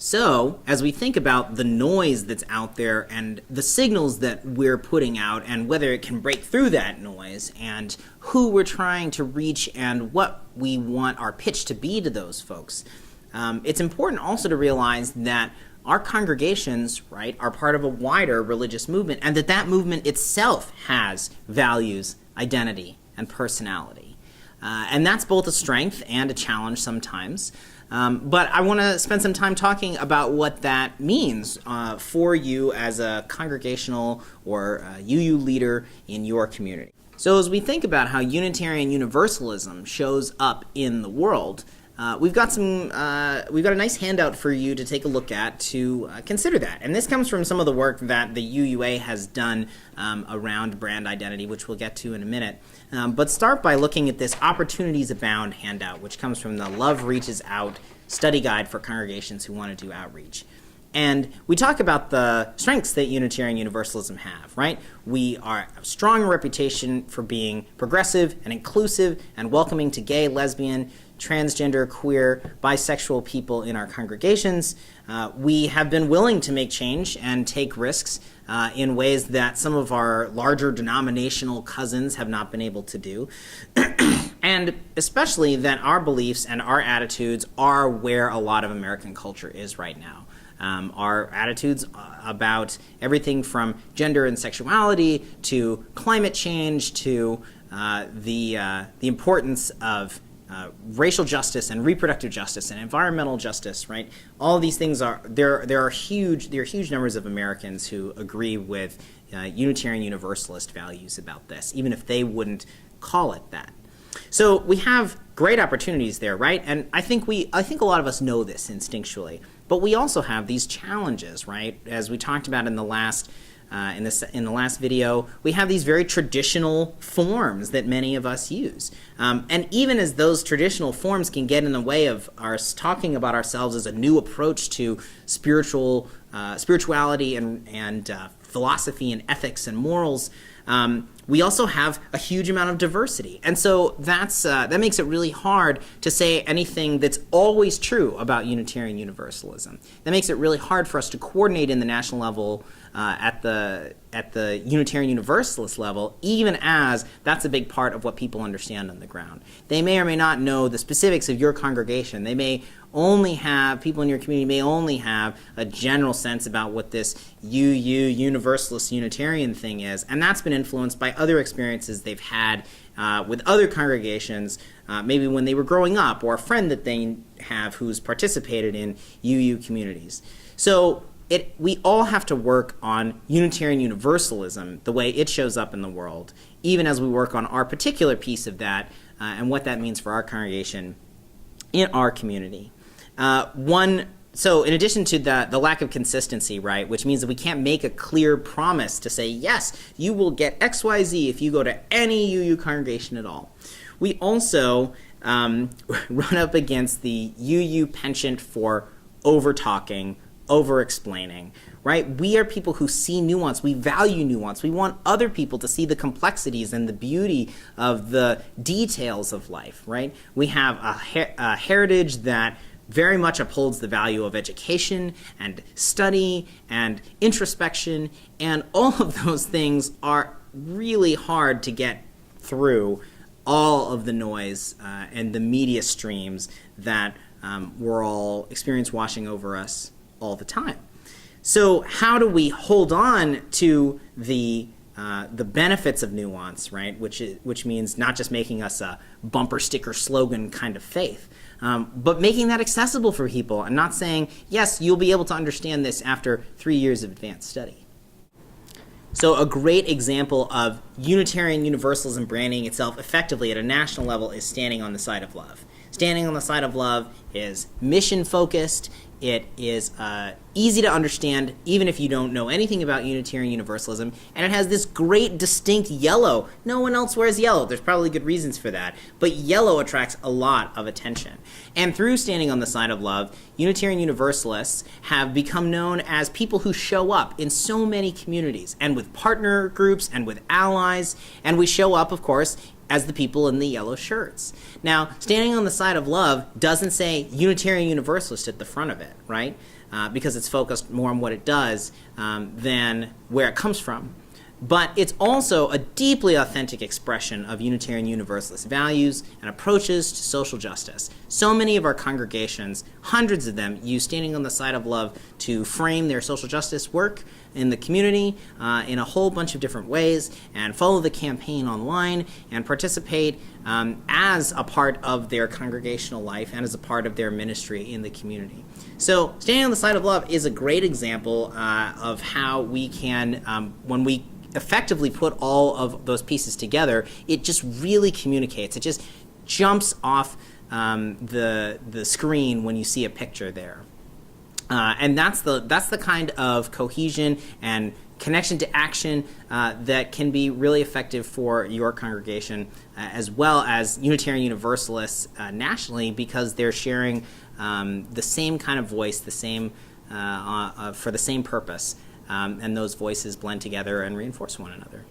So, as we think about the noise that's out there and the signals that we're putting out and whether it can break through that noise and who we're trying to reach and what we want our pitch to be to those folks, it's important also to realize that our congregations, right, are part of a wider religious movement, and that movement itself has values, identity, and personality. And that's both a strength and a challenge sometimes. But I want to spend some time talking about what that means for you as a congregational or UU leader in your community. So as we think about how Unitarian Universalism shows up in the world, we've got a nice handout for you to take a look at to consider that. And this comes from some of the work that the UUA has done around brand identity, which we'll get to in a minute. But start by looking at this Opportunities Abound handout, which comes from the Love Reaches Out study guide for congregations who want to do outreach. And we talk about the strengths that Unitarian Universalism have, right? We are a strong reputation for being progressive and inclusive and welcoming to gay, lesbian, transgender, queer, bisexual people in our congregations. We have been willing to make change and take risks in ways that some of our larger denominational cousins have not been able to do. And especially that our beliefs and our attitudes are where a lot of American culture is right now. Our attitudes about everything from gender and sexuality to climate change to the importance of racial justice and reproductive justice and environmental justice, right? All of these things there are huge numbers of Americans who agree with Unitarian Universalist values about this, even if they wouldn't call it that. So we have great opportunities there, right? And I think a lot of us know this instinctually, but we also have these challenges, right? As we talked about in the last in the last video, we have these very traditional forms that many of us use. And even as those traditional forms can get in the way of us talking about ourselves as a new approach to spirituality and philosophy and ethics and morals, we also have a huge amount of diversity. And so that makes it really hard to say anything that's always true about Unitarian Universalism. That makes it really hard for us to coordinate in the national level at the Unitarian Universalist level, even as that's a big part of what people understand on the ground. They may or may not know the specifics of your congregation. They may only have, people in your community may only have a general sense about what this Universalist Unitarian thing is, and that's been influenced by other experiences they've had with other congregations, maybe when they were growing up, or a friend that they have who's participated in UU communities. So we all have to work on Unitarian Universalism, the way it shows up in the world, even as we work on our particular piece of that and what that means for our congregation in our community. So in addition to the lack of consistency, right, which means that we can't make a clear promise to say, yes, you will get XYZ if you go to any UU congregation at all. We also run up against the UU penchant for over-talking, over-explaining, right? We are people who see nuance. We value nuance. We want other people to see the complexities and the beauty of the details of life, right? We have a heritage that very much upholds the value of education and study and introspection, and all of those things are really hard to get through all of the noise and the media streams that we're all experience washing over us all the time. So how do we hold on to the benefits of nuance, right? Which means not just making us a bumper sticker slogan kind of faith, but making that accessible for people and not saying, yes, you'll be able to understand this after 3 years of advanced study. So a great example of Unitarian Universalism branding itself effectively at a national level is Standing on the Side of Love. Standing on the Side of Love is mission-focused. It is easy to understand even if you don't know anything about Unitarian Universalism, and it has this great distinct yellow. No one else wears yellow. There's probably good reasons for that, but yellow attracts a lot of attention. And through Standing on the Side of Love, Unitarian Universalists have become known as people who show up in so many communities, and with partner groups and with allies, and we show up, of course, as the people in the yellow shirts. Now, Standing on the Side of Love doesn't say Unitarian Universalist at the front of it, right? because it's focused more on what it does than where it comes from. But it's also a deeply authentic expression of Unitarian Universalist values and approaches to social justice. So many of our congregations, hundreds of them, use Standing on the Side of Love to frame their social justice work in the community in a whole bunch of different ways, and follow the campaign online and participate as a part of their congregational life and as a part of their ministry in the community. So Standing on the Side of Love is a great example of how we can, when we effectively put all of those pieces together, it just really communicates. It just jumps off the screen when you see a picture there. And that's the kind of cohesion and connection to action that can be really effective for your congregation, as well as Unitarian Universalists nationally, because they're sharing the same kind of voice, the same for the same purpose. And those voices blend together and reinforce one another.